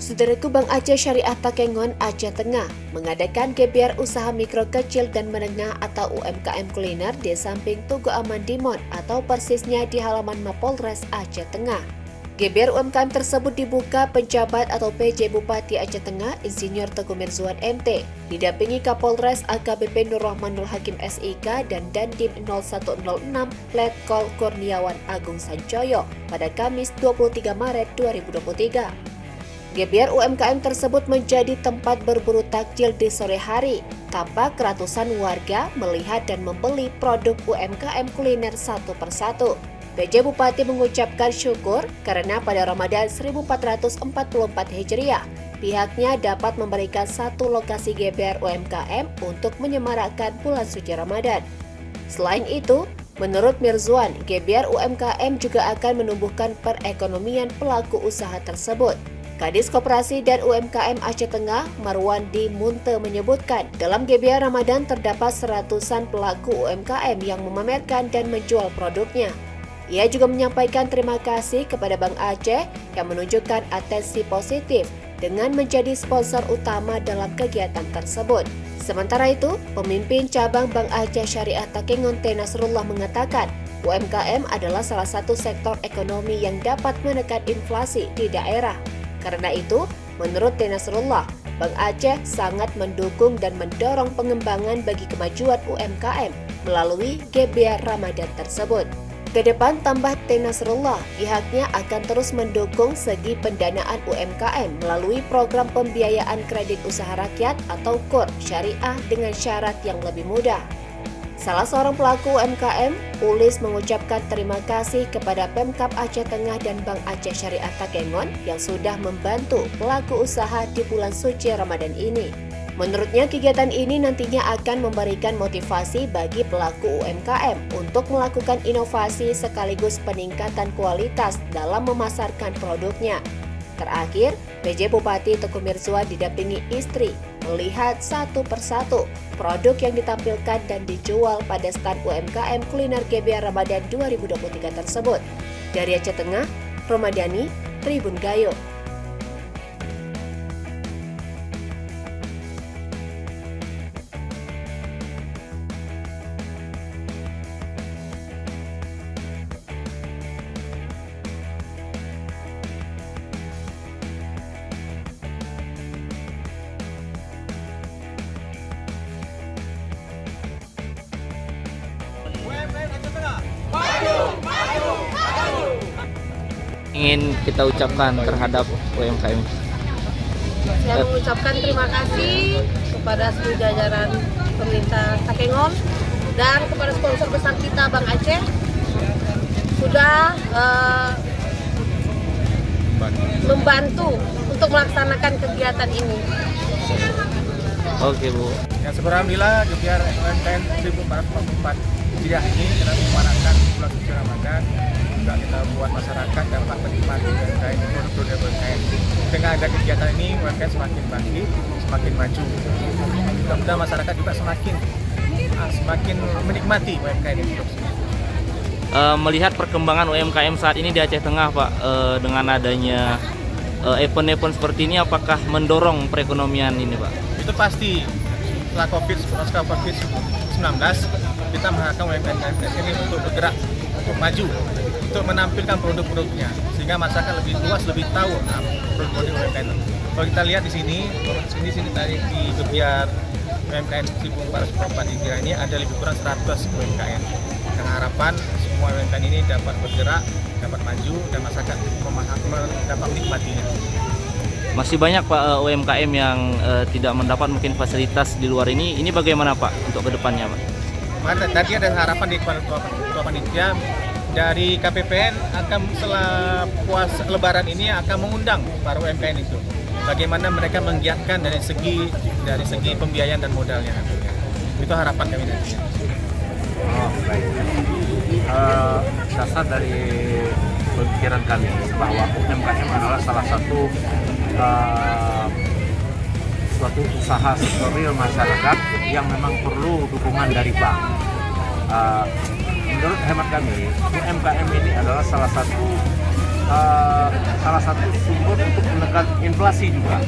Saudaraku, Bank Aceh Syariah Takengon, Aceh Tengah mengadakan GBR Usaha Mikro Kecil dan Menengah atau UMKM Kuliner di samping Tugu Aman Dimon atau persisnya di halaman Mapolres Aceh Tengah. GBR UMKM tersebut dibuka penjabat atau PJ Bupati Aceh Tengah Insinyur Teguh Mirzuan MT, didampingi Kapolres AKBP Nur Rahmanul Hakim SIK dan Dandim 0106 Letkol Kurniawan Agung Sancoyo pada Kamis 23 Maret 2023. GBR UMKM tersebut menjadi tempat berburu takjil di sore hari. Tampak ratusan warga melihat dan membeli produk UMKM kuliner satu persatu. PJ Bupati mengucapkan syukur karena pada Ramadan 1444 Hijriah, pihaknya dapat memberikan satu lokasi GBR UMKM untuk menyemarakkan bulan suci Ramadan. Selain itu, menurut Mirzuan, GBR UMKM juga akan menumbuhkan perekonomian pelaku usaha tersebut. Kadis Koperasi dan UMKM Aceh Tengah, Marwandi Munte menyebutkan, dalam GBR Ramadan terdapat seratusan pelaku UMKM yang memamerkan dan menjual produknya. Ia juga menyampaikan terima kasih kepada Bank Aceh yang menunjukkan atensi positif dengan menjadi sponsor utama dalam kegiatan tersebut. Sementara itu, pemimpin cabang Bank Aceh Syariah Takengon T. Nasrullah mengatakan, UMKM adalah salah satu sektor ekonomi yang dapat menekan inflasi di daerah. Karena itu, menurut T. Nasrullah, Bank Aceh sangat mendukung dan mendorong pengembangan bagi kemajuan UMKM melalui GBR Ramadan tersebut. Kedepan, tambah T. Nasrullah, pihaknya akan terus mendukung segi pendanaan UMKM melalui program pembiayaan kredit usaha rakyat atau KUR syariah dengan syarat yang lebih mudah. Salah seorang pelaku UMKM, Ulis, mengucapkan terima kasih kepada Pemkab Aceh Tengah dan Bank Aceh Syariah Takengon yang sudah membantu pelaku usaha di bulan suci Ramadan ini. Menurutnya, kegiatan ini nantinya akan memberikan motivasi bagi pelaku UMKM untuk melakukan inovasi sekaligus peningkatan kualitas dalam memasarkan produknya. Terakhir, PJ Bupati Teguh Mirzuan didampingi istri melihat satu persatu produk yang ditampilkan dan dijual pada stand UMKM kuliner GBR Ramadan 2023 tersebut. Dari Aceh Tengah, Romadani, Tribun Gayo. Ingin kita ucapkan terhadap UMKM? Saya mengucapkan terima kasih kepada seluruh jajaran pemerintah Takengon dan kepada sponsor besar kita Bank Aceh sudah membantu untuk melaksanakan kegiatan ini. Oke, Bu. Ya, alhamdulillah GBR UMKM 1444 Hijriah ini kita menyemarakkan bulan suci Ramadan. Juga kita buat masyarakat dapat menikmati UMKM, produk-produk UMKM. Dengan ada kegiatan ini, UMKM semakin bangkit, semakin maju. Mudah-mudahan masyarakat juga semakin menikmati UMKM ini. Melihat perkembangan UMKM saat ini di Aceh Tengah, Pak, dengan adanya event-event seperti ini, apakah mendorong perekonomian ini, Pak? Itu pasti. Setelah COVID-19, kita mengharapkan UMKM ini untuk bergerak, untuk maju, untuk menampilkan produk-produknya sehingga masyarakat lebih luas, lebih tahu produk-produk UMKM. Kalau kita lihat di sini tadi di GBR UMKM 1444 Hijriah ini ada lebih kurang 100 UMKM. Dengan harapan semua UMKM ini dapat bergerak, dapat maju dan masyarakat dapat menikmatinya. Masih banyak, Pak, UMKM yang tidak mendapat mungkin fasilitas di luar ini. Ini bagaimana, Pak, untuk kedepannya, Pak? Tadi ada harapan di Ketua Panitia dari KPPN akan setelah puasa Lebaran ini akan mengundang para UMKM itu. Bagaimana mereka menggiatkan dari segi pembiayaan dan modalnya. Itu harapan kami nantinya. Oh, baik. Dasar dari pemikiran kami bahwa UMKM adalah salah satu suatu usaha sektor real masyarakat yang memang perlu dukungan dari bank. Menurut hemat kami, UMKM ini adalah salah satu sumber untuk menekan dan inflasi juga.